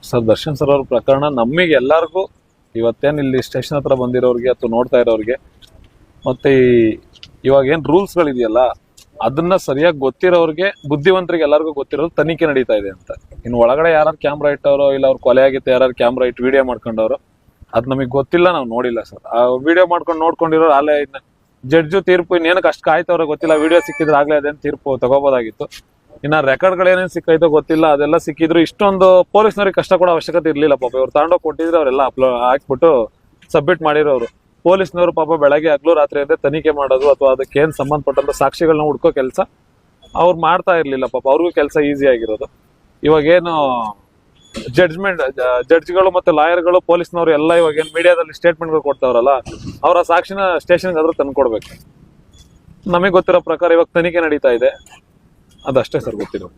Sir Darshan sir ಅವ್ರ ಪ್ರಕರಣ ನಮಗೆ ಎಲ್ಲರಿಗೂ ಇವತ್ತೇನು ಇಲ್ಲಿ ಸ್ಟೇಷನ್ ಹತ್ರ ಬಂದಿರೋರಿಗೆ ಅಥವಾ ನೋಡ್ತಾ ಇರೋರಿಗೆ ಮತ್ತೆ ಇವಾಗ ಏನ್ ರೂಲ್ಸ್ಗಳಿದೆಯಲ್ಲ ಅದನ್ನ ಸರಿಯಾಗಿ ಗೊತ್ತಿರೋರಿಗೆ ಬುದ್ಧಿವಂತರಿಗೆ ಎಲ್ಲರಿಗೂ ಗೊತ್ತಿರೋದು ತನಿಖೆ ನಡೀತಾ ಇದೆ ಅಂತ. ಇನ್ನು ಒಳಗಡೆ ಯಾರು ಕ್ಯಾಮ್ರಾ ಇಟ್ಟವರೋ ಇಲ್ಲ ಅವ್ರು ಕೊಲೆ ಆಗಿತ್ತು ಯಾರು ಕ್ಯಾಮ್ರಾ ಇಟ್ಟು ವಿಡಿಯೋ ಮಾಡ್ಕೊಂಡವ್ರು ಅದ್ ನಮಗೆ ಗೊತ್ತಿಲ್ಲ, ನಾವು ನೋಡಿಲ್ಲ ಸರ್. ಆ ವಿಡಿಯೋ ನೋಡ್ಕೊಂಡಿರೋ ಅಲ್ಲೇ ಇನ್ನ ಜಡ್ಜು ತೀರ್ಪು ಇನ್ನೇನಕ್ಕೆ ಅಷ್ಟು ಕಾಯ್ತವ್ರೆ ಗೊತ್ತಿಲ್ಲ. ವಿಡಿಯೋ ಸಿಕ್ಕಿದ್ರೆ ಆಗ್ಲೇ ಅದೇನು ತೀರ್ಪು ತಗೋಬೋದಾಗಿತ್ತು. ಇನ್ನ ರೆಕಾರ್ಡ್ಗಳೇನೇನು ಸಿಕ್ಕಾಯ್ತೋ ಗೊತ್ತಿಲ್ಲ, ಅದೆಲ್ಲ ಸಿಕ್ಕಿದ್ರು ಇಷ್ಟೊಂದು ಪೊಲೀಸ್ನವ್ರಿಗೆ ಕಷ್ಟ ಕೊಡೋ ಅವಶ್ಯಕತೆ ಇರ್ಲಿಲ್ಲ. ಪಾಪ ಇವ್ರು ತಗೊಂಡೋಗಿ ಕೊಟ್ಟಿದ್ರೆ ಅವರೆಲ್ಲ ಹಾಕ್ಬಿಟ್ಟು ಸಬ್ಮಿಟ್ ಮಾಡಿರೋರು. ಪೊಲೀಸ್ನವರು ಪಾಪ ಬೆಳಗ್ಗೆ ಹಗ್ಲು ರಾತ್ರಿ ಅದೇ ತನಿಖೆ ಮಾಡೋದು ಅಥವಾ ಅದಕ್ಕೆ ಏನ್ ಸಂಬಂಧಪಟ್ಟಂತ ಸಾಕ್ಷಿಗಳನ್ನ ಹುಡ್ಕೋ ಕೆಲಸ ಅವ್ರು ಮಾಡ್ತಾ ಇರ್ಲಿಲ್ಲ. ಪಾಪ ಅವ್ರಿಗೂ ಕೆಲಸ ಈಸಿ ಆಗಿರೋದು. ಇವಾಗೇನು ಜಡ್ಜ್ಗಳು ಮತ್ತೆ ಲಾಯರ್ಗಳು ಪೊಲೀಸ್ನವರು ಎಲ್ಲ ಇವಾಗ ಏನ್ ಮೀಡಿಯಾದಲ್ಲಿ ಸ್ಟೇಟ್ಮೆಂಟ್ಗಳು ಕೊಡ್ತಾವ್ರಲ್ಲ ಅವ್ರ ಸಾಕ್ಷಿನ ಸ್ಟೇಷನ್ಗೆ ಆದ್ರೂ ತಂದು ಕೊಡ್ಬೇಕು. ನಮಗೆ ಗೊತ್ತಿರೋ ಪ್ರಕಾರ ಇವಾಗ ತನಿಖೆ ನಡೀತಾ ಇದೆ, ಅದಷ್ಟೇ ಸರ್ ಗೊತ್ತಿರೋದು.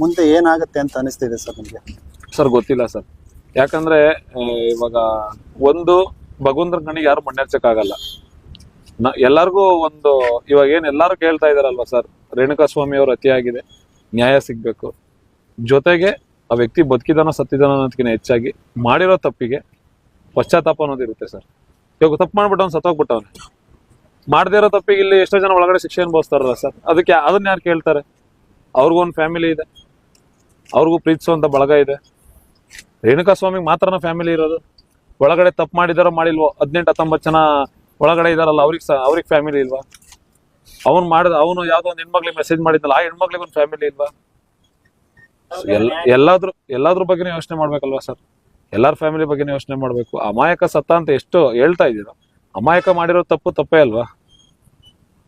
ಮುಂದೆ ಏನಾಗುತ್ತೆ ಅಂತ ಅನಿಸ್ತಿದೆ ಸರ್ ನಿಮ್ಗೆ? ಸರ್ ಗೊತ್ತಿಲ್ಲ ಸರ್, ಯಾಕಂದ್ರೆ ಇವಾಗ ಒಂದು ಭಗವಂತನ ಕಣ್ಣಿಗೆ ಯಾರು ಮಣ್ಣೆರ್ಚಕ್ಕಾಗಲ್ಲ. ಎಲ್ಲಾರ್ಗು ಒಂದು ಇವಾಗ ಏನ್ ಎಲ್ಲಾರು ಕೇಳ್ತಾ ಇದಾರಲ್ವಾ ಸರ್, ರೇಣುಕಾ ಸ್ವಾಮಿ ಅವ್ರ ಹತ್ಯೆಯಾಗಿದೆ, ನ್ಯಾಯ ಸಿಗ್ಬೇಕು. ಜೊತೆಗೆ ಆ ವ್ಯಕ್ತಿ ಬದುಕಿದಾನೋ ಸತ್ತಿದಾನೋ ಅನ್ನೋದಕ್ಕಿಂತ ಹೆಚ್ಚಾಗಿ ಮಾಡಿರೋ ತಪ್ಪಿಗೆ ಪಶ್ಚಾತ್ತಾಪ ಅನ್ನೋದಿರುತ್ತೆ ಸರ್. ಇವಾಗ ತಪ್ಪು ಮಾಡ್ಬಿಟ್ಟವ್ನು ಸತ್ತೋಗ್ಬಿಟ್ಟವನೆ, ಮಾಡದೇ ಇರೋ ತಪ್ಪಿಗೆ ಇಲ್ಲಿ ಎಷ್ಟೋ ಜನ ಒಳಗಡೆ ಶಿಕ್ಷೆ ಅನುಭವಿಸ್ತಾರಲ್ಲ ಸರ್. ಅದಕ್ಕೆ ಅದನ್ನ ಯಾರು ಕೇಳ್ತಾರೆ? ಅವ್ರಿಗೂ ಒಂದು ಫ್ಯಾಮಿಲಿ ಇದೆ, ಅವ್ರಿಗೂ ಪ್ರೀತಿಸುವಂತ ಬಳಗ ಇದೆ. ರೇಣುಕಾ ಸ್ವಾಮಿಗೆ ಮಾತ್ರನ ಫ್ಯಾಮಿಲಿ ಇರೋದು? ಒಳಗಡೆ ತಪ್ಪು ಮಾಡಿದಾರೋ ಮಾಡಿಲ್ವೋ 18-19 ಜನ ಒಳಗಡೆ ಇದಾರಲ್ಲ ಅವ್ರಿಗೆ ಫ್ಯಾಮಿಲಿ ಇಲ್ವಾ? ಅವನು ಯಾವ್ದೋ ಒಂದು ಹೆಣ್ಮಗ್ಳಿಗೆ ಮೆಸೇಜ್ ಮಾಡಿದ್ನಲ್ಲ ಆ ಹೆಣ್ಮಗ್ಳಿಗೆ ಒಂದು ಫ್ಯಾಮಿಲಿ ಇಲ್ವಾ? ಎಲ್ಲಾದ್ರ ಬಗ್ಗೆನೂ ಯೋಚನೆ ಮಾಡ್ಬೇಕಲ್ವಾ ಸರ್? ಎಲ್ಲಾರ ಫ್ಯಾಮಿಲಿ ಬಗ್ಗೆನೂ ಯೋಚನೆ ಮಾಡ್ಬೇಕು. ಅಮಾಯಕ ಸತ್ತ ಅಂತ ಎಷ್ಟು ಹೇಳ್ತಾ ಇದ್ದೀರಾ, ಅಮಾಯಕ ಮಾಡಿರೋ ತಪ್ಪೇ ಅಲ್ವಾ?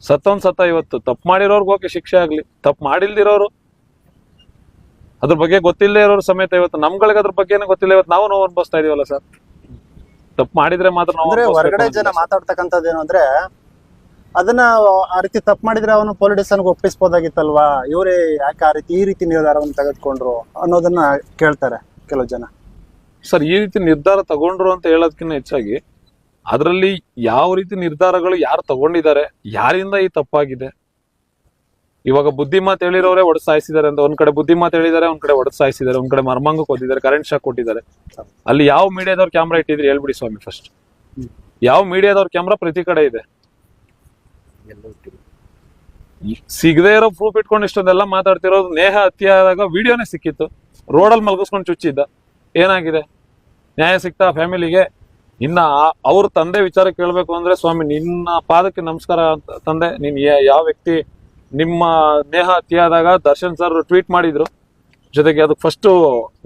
ಸತ್ತವನ್ ಸತ್ತ. ಇವತ್ತು ತಪ್ಪು ಮಾಡಿರೋರ್ಗೆ ಓಕೆ ಶಿಕ್ಷೆ ಆಗ್ಲಿ, ತಪ್ಪು ಮಾಡಿಲ್ದಿರೋರು ಅದ್ರ ಬಗ್ಗೆ ಗೊತ್ತಿಲ್ಲದೆ ಇರೋರು ಸಮೇತ ಇವತ್ತು ನಮ್ಗಳಿಗೆ ಅದ್ರ ಬಗ್ಗೆನೇ ಗೊತ್ತಿಲ್ಲ, ಇವತ್ತು ನಾವು ನೋವು ಅನ್ಭವಿಸ್ತಾ ಇದೀವಲ್ಲ ಸರ್. ತಪ್ಪು ಮಾಡಿದ್ರೆ ಮಾತ್ರ ನಾವು ಹೊರಗಡೆ ಜನ ಮಾತಾಡ್ತಕ್ಕಂಥದ್ದೇನು ಅಂದ್ರೆ ಅದನ್ನ ಆ ರೀತಿ ತಪ್ಪು ಮಾಡಿದ್ರೆ ಅವನು ಪೊಲೀಸ್ ಸ್ಟೇಷನ್ಗೆ ಒಪ್ಪಿಸ್ಬೋದಾಗಿತ್ತಲ್ವಾ, ಇವರೇ ಯಾಕೆ ಈ ರೀತಿ ನಿರ್ಧಾರವನ್ನು ತೆಗೆದುಕೊಂಡ್ರು ಅನ್ನೋದನ್ನ ಕೇಳ್ತಾರೆ ಕೆಲವು ಜನ. ಸರ್ ಈ ರೀತಿ ನಿರ್ಧಾರ ತಗೊಂಡ್ರು ಅಂತ ಹೇಳೋದಕ್ಕಿಂತ ಹೆಚ್ಚಾಗಿ ಅದರಲ್ಲಿ ಯಾವ ರೀತಿ ನಿರ್ಧಾರಗಳು ಯಾರು ತಗೊಂಡಿದ್ದಾರೆ, ಯಾರಿಂದ ಈ ತಪ್ಪಾಗಿದೆ. ಇವಾಗ ಬುದ್ಧಿ ಮಾತು ಹೇಳಿರೋರೇ ಒಡೆದು ಸಾಯಿಸಿದ್ದಾರೆ ಅಂತ ಒಂದ್ ಕಡೆ ಬುದ್ಧಿ ಮಾತು ಹೇಳಿದ್ದಾರೆ, ಒಂದ್ ಕಡೆ ಒಡೆದು ಸಾಯಿಸಿದ್ದಾರೆ, ಒಂದ್ ಕಡೆ ಮರ್ಮಂಗಕ್ಕೆ ಓದಿದ್ದಾರೆ, ಕರೆಂಟ್ ಶಾಕ್ ಕೊಟ್ಟಿದ್ದಾರೆ. ಅಲ್ಲಿ ಯಾವ ಮೀಡಿಯಾದವ್ರ ಕ್ಯಾಮ್ರಾ ಇಟ್ಟಿದ್ರಿ ಹೇಳ್ಬಿಡಿ ಸ್ವಾಮಿ ಫಸ್ಟ್. ಯಾವ ಮೀಡಿಯಾದವ್ರ ಕ್ಯಾಮ್ರಾ ಪ್ರತಿ ಕಡೆ ಇದೆ? ಸಿಗದೆ ಇರೋ ಪ್ರೂಫ್ ಇಟ್ಕೊಂಡು ಇಷ್ಟೊಂದೆಲ್ಲ ಮಾತಾಡ್ತಿರೋದು. ನೇಹ ಹತ್ಯೆ ಆದಾಗ ವಿಡಿಯೋನೇ ಸಿಕ್ಕಿತ್ತು, ರೋಡಲ್ಲಿ ಮಲಗಿಸ್ಕೊಂಡು ಚುಚ್ಚಿದ್ದ. ಏನಾಗಿದೆ? ನ್ಯಾಯ ಸಿಗ್ತಾ ಫ್ಯಾಮಿಲಿಗೆ? ಇನ್ನ ಅವ್ರ ತಂದೆ ವಿಚಾರ ಕೇಳ್ಬೇಕು ಅಂದ್ರೆ ಸ್ವಾಮಿ ನಿನ್ನ ಪಾದಕ್ಕೆ ನಮಸ್ಕಾರ ತಂದೆ. ನೀನ್ ಯಾವ ವ್ಯಕ್ತಿ ನಿಮ್ಮ ನೇಹ ಹತ್ಯೆ ಆದಾಗ ದರ್ಶನ್ ಸರ್ ಟ್ವೀಟ್ ಮಾಡಿದ್ರು, ಜೊತೆಗೆ ಅದಕ್ಕೆ ಫಸ್ಟ್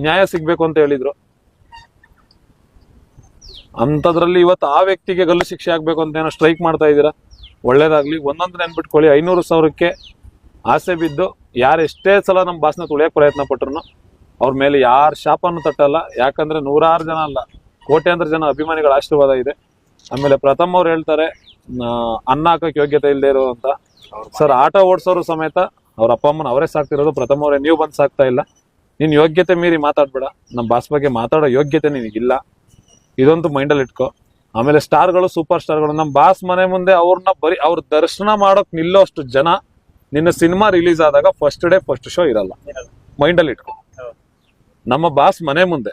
ನ್ಯಾಯ ಸಿಗ್ಬೇಕು ಅಂತ ಹೇಳಿದ್ರು. ಅಂತದ್ರಲ್ಲಿ ಇವತ್ತು ಆ ವ್ಯಕ್ತಿಗೆ ಗಲ್ಲು ಶಿಕ್ಷೆ ಆಗ್ಬೇಕು ಅಂತ ಏನೋ ಸ್ಟ್ರೈಕ್ ಮಾಡ್ತಾ ಇದ್ದೀರಾ. ಒಳ್ಳೇದಾಗ್ಲಿ. ಒಂದೊಂದು ನೆನ್ಬಿಟ್ಕೊಳ್ಳಿ, 500,000ಕ್ಕೆ ಆಸೆ ಬಿದ್ದು ಯಾರು ಎಷ್ಟೇ ಸಲ ನಮ್ಮ ಭಾಷಣ ತುಳಿಯಕ್ ಪ್ರಯತ್ನ ಪಟ್ರು ಅವ್ರ ಮೇಲೆ ಯಾರ ಶಾಪನ್ನು ತಟ್ಟಲ್ಲ. ಯಾಕಂದ್ರೆ 100 ಜನ ಅಲ್ಲ, ಕೋಟ್ಯಾಂತರ ಜನ ಅಭಿಮಾನಿಗಳ ಆಶೀರ್ವಾದ ಇದೆ. ಆಮೇಲೆ ಪ್ರಥಮ್ ಅವ್ರು ಹೇಳ್ತಾರೆ ಅನ್ನ ಹಾಕಕ್ ಯೋಗ್ಯತೆ ಇಲ್ಲದೆ ಇರೋ ಅಂತ. ಸರ್ ಆಟೋ ಓಡಿಸೋರು ಸಮೇತ ಅವ್ರ ಅಪ್ಪ ಅಮ್ಮನ ಅವರೇ ಸಾಕ್ತಿರೋದು. ಪ್ರಥಮ್ ಅವರೇ ನೀವು ಬಂದು ಸಾಕ್ತಾ ಇಲ್ಲ. ನಿನ್ ಯೋಗ್ಯತೆ ಮೀರಿ ಮಾತಾಡ್ಬೇಡ, ನಮ್ಮ ಬಾಸ್ ಬಗ್ಗೆ ಮಾತಾಡೋ ಯೋಗ್ಯತೆ ನಿನಗಿಲ್ಲ, ಇದಂತೂ ಮೈಂಡಲ್ಲಿ ಇಟ್ಕೋ. ಆಮೇಲೆ ಸ್ಟಾರ್ಗಳು, ಸೂಪರ್ ಸ್ಟಾರ್ಗಳು, ನಮ್ಮ ಬಾಸ್ ಮನೆ ಮುಂದೆ ಅವ್ರನ್ನ ಬರೀ ಅವ್ರ ದರ್ಶನ ಮಾಡೋಕ್ ನಿಲ್ಲೋ ಅಷ್ಟು ಜನ ನಿನ್ನ ಸಿನಿಮಾ ರಿಲೀಸ್ ಆದಾಗ ಫಸ್ಟ್ ಡೇ ಫಸ್ಟ್ ಶೋ ಇರಲ್ಲ. ಮೈಂಡಲ್ಲಿ ಇಟ್ಕೋ. ನಮ್ಮ ಬಾಸ್ ಮನೆ ಮುಂದೆ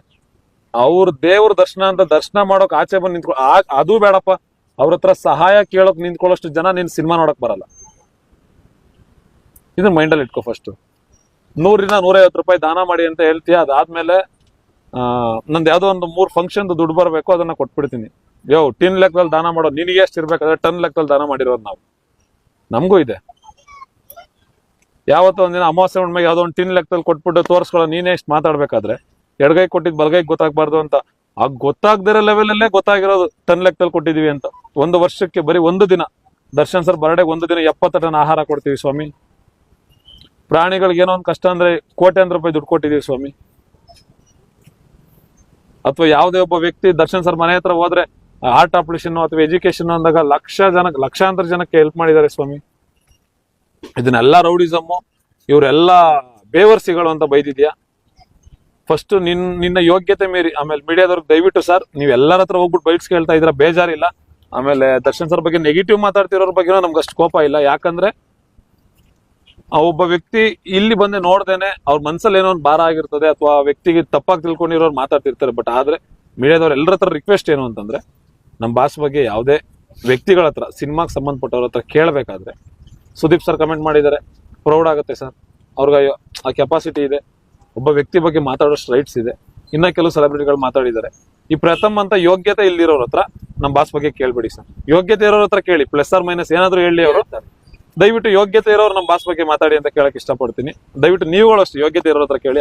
ಅವ್ರ ದೇವ್ರ ದರ್ಶನ ಅಂತ ದರ್ಶನ ಮಾಡೋಕ್ ಆಚೆ ಬಂದು ನಿಂತ್ಕೊ, ಅದು ಬೇಡಪ್ಪ, ಅವ್ರ ಹತ್ರ ಸಹಾಯ ಕೇಳೋಕ್ ನಿಂತ್ಕೊಳ್ಳೋಷ್ಟು ಜನ ನಿನ್ ಸಿನಿಮಾ ನೋಡಕ್ ಬರಲ್ಲ. ಇದನ್ನ ಮೈಂಡಲ್ಲಿ ಇಟ್ಕೋ. ಫಸ್ಟ್ 100-150 ರೂಪಾಯಿ ದಾನ ಮಾಡಿ ಅಂತ ಹೇಳ್ತೀಯ, ಅದಾದ್ಮೇಲೆ ನಂದು ಯಾವ್ದೋ ಒಂದು 3 ಫಂಕ್ಷನ್ ದುಡ್ಡು ಬರಬೇಕು, ಅದನ್ನ ಕೊಟ್ಬಿಡ್ತೀನಿ. ಟಿನ್ ಲೆಕ್ಕದಲ್ಲಿ ದಾನ ಮಾಡೋದು ನಿನಗೆ ಎಷ್ಟು ಇರ್ಬೇಕಾದ್ರೆ ಟನ್ ಲೆಕ್ಕದಲ್ಲಿ ದಾನ ಮಾಡಿರೋದು ನಾವು. ನಮಗೂ ಇದೆ. ಯಾವತ್ತೋ ಒಂದಿನ ಅಮಾವಾಸ್ಯೆ ಹುಣ್ಣಿಮೆಗೆ ಯಾವ್ದೋ ಒಂದು ಟಿನ್ ಲೆಕ್ಕದಲ್ಲಿ ಕೊಟ್ಬಿಟ್ಟು ತೋರಿಸ್ಕೊಳ್ಳೋ ನೀನೇ ಎಷ್ಟು ಮಾತಾಡ್ಬೇಕಾದ್ರೆ ಎಡಗೈ ಕೊಟ್ಟಿದ್ ಬಲಗೈಗೆ ಗೊತ್ತಾಗ್ಬಾರ್ದು ಅಂತ. ಆ ಗೊತ್ತಾಗ್ದಿರೋ ಲೆವೆಲಲ್ಲೇ ಗೊತ್ತಾಗಿರೋದು ಟನ್ ಲೆಕ್ಕದಲ್ಲಿ ಕೊಟ್ಟಿದೀವಿ ಅಂತ. 1 ವರ್ಷಕ್ಕೆ ಬರೀ 1 ದಿನ ದರ್ಶನ್ ಸರ್ ಬರ್ಡೆಗೆ 1 ದಿನ 70 ಟನ್ ಆಹಾರ ಕೊಡ್ತೀವಿ ಸ್ವಾಮಿ. ಪ್ರಾಣಿಗಳಿಗೆ ಏನೋ ಒಂದು ಕಷ್ಟ ಅಂದ್ರೆ ಕೋಟ್ಯಾಂತರ ರೂಪಾಯಿ ದುಡ್ಡು ಕೊಟ್ಟಿದೀವಿ ಸ್ವಾಮಿ. ಅಥವಾ ಯಾವುದೇ ಒಬ್ಬ ವ್ಯಕ್ತಿ ದರ್ಶನ್ ಸರ್ ಮನೆ ಹತ್ರ ಹೋದ್ರೆ ಹಾರ್ಟ್ ಆಪರೇಷನ್ ಅಥವಾ ಎಜುಕೇಶನ್ ಅಂದಾಗ ಲಕ್ಷಾಂತರ ಜನಕ್ಕೆ ಹೆಲ್ಪ್ ಮಾಡಿದ್ದಾರೆ ಸ್ವಾಮಿ. ಇದನ್ನೆಲ್ಲ ರೌಡಿಸಮ್ಮು, ಇವರೆಲ್ಲ ಬೇವರ್ಸಿಗಳು ಅಂತ ಬೈದಿದ್ಯಾ. ಫಸ್ಟ್ ನಿನ್ನ ಯೋಗ್ಯತೆ ಮೀರಿ. ಆಮೇಲೆ ಮೀಡಿಯಾದವ್ರಿಗೆ ದಯವಿಟ್ಟು ಸರ್ ನೀವು ಎಲ್ಲರ ಹತ್ರ ಹೋಗ್ಬಿಟ್ಟು ಬೈಟ್ಸ್ ಕೇಳ್ತಾ ಇದ್ರ ಬೇಜಾರಿಲ್ಲ. ಆಮೇಲೆ ದರ್ಶನ್ ಸರ್ ಬಗ್ಗೆ ನೆಗೆಟಿವ್ ಮಾತಾಡ್ತಿರೋರ್ ಬಗ್ಗೆ ನಮ್ಗೆ ಅಷ್ಟು ಕೋಪ ಇಲ್ಲ. ಯಾಕಂದ್ರೆ ಒಬ್ಬ ವ್ಯಕ್ತಿ ಇಲ್ಲಿ ಬಂದೆ ನೋಡ್ದೇನೆ ಅವ್ರ ಮನ್ಸಲ್ಲಿ ಏನೋ ಒಂದು ಭಾರ ಆಗಿರ್ತದೆ, ಅಥವಾ ಆ ವ್ಯಕ್ತಿಗೆ ತಪ್ಪಾಗಿ ತಿಳ್ಕೊಂಡಿರೋರು ಮಾತಾಡ್ತಿರ್ತಾರೆ. ಬಟ್ ಆದ್ರೆ ಮೀಡಿಯಾದವ್ರ ಎಲ್ಲರ ಹತ್ರ ರಿಕ್ವೆಸ್ಟ್ ಏನು ಅಂತಂದ್ರೆ, ನಮ್ಮ ಬಾಸ್ ಬಗ್ಗೆ ಯಾವುದೇ ವ್ಯಕ್ತಿಗಳ ಹತ್ರ, ಸಿನಿಮಾಗೆ ಸಂಬಂಧಪಟ್ಟವ್ರ ಹತ್ರ ಕೇಳಬೇಕಾದ್ರೆ, ಸುದೀಪ್ ಸರ್ ಕಮೆಂಟ್ ಮಾಡಿದ್ದಾರೆ, ಪ್ರೌಡ್ ಆಗುತ್ತೆ ಸರ್, ಅವ್ರಿಗೆ ಆ ಕೆಪಾಸಿಟಿ ಇದೆ, ಒಬ್ಬ ವ್ಯಕ್ತಿ ಬಗ್ಗೆ ಮಾತಾಡೋಷ್ಟು ರೈಟ್ಸ್ ಇದೆ. ಇನ್ನ ಕೆಲವು ಸೆಲೆಬ್ರಿಟಿಗಳು ಮಾತಾಡಿದ್ದಾರೆ. ಈ ಪ್ರಥಮ್ ಅಂತ ಯೋಗ್ಯತೆ ಇಲ್ಲಿರೋರ ಹತ್ರ ನಮ್ಮ ಬಾಸ್ ಬಗ್ಗೆ ಕೇಳ್ಬೇಡಿ ಸರ್. ಯೋಗ್ಯತೆ ಇರೋರ ಹತ್ರ ಕೇಳಿ, ಪ್ಲಸ್ ಆರ್ ಮೈನಸ್ ಏನಾದ್ರು ಹೇಳಿ ಅವರು. ದಯವಿಟ್ಟು ಯೋಗ್ಯತೆ ಇರೋರು ನಮ್ಮ ಬಾಸ್ ಬಗ್ಗೆ ಮಾತಾಡಿ ಅಂತ ಕೇಳಕ್ ಇಷ್ಟಪಡ್ತೀನಿ. ದಯವಿಟ್ಟು ನೀವುಗಳು ಅಷ್ಟು ಯೋಗ್ಯತೆ ಇರೋರ ಹತ್ರ ಕೇಳಿ.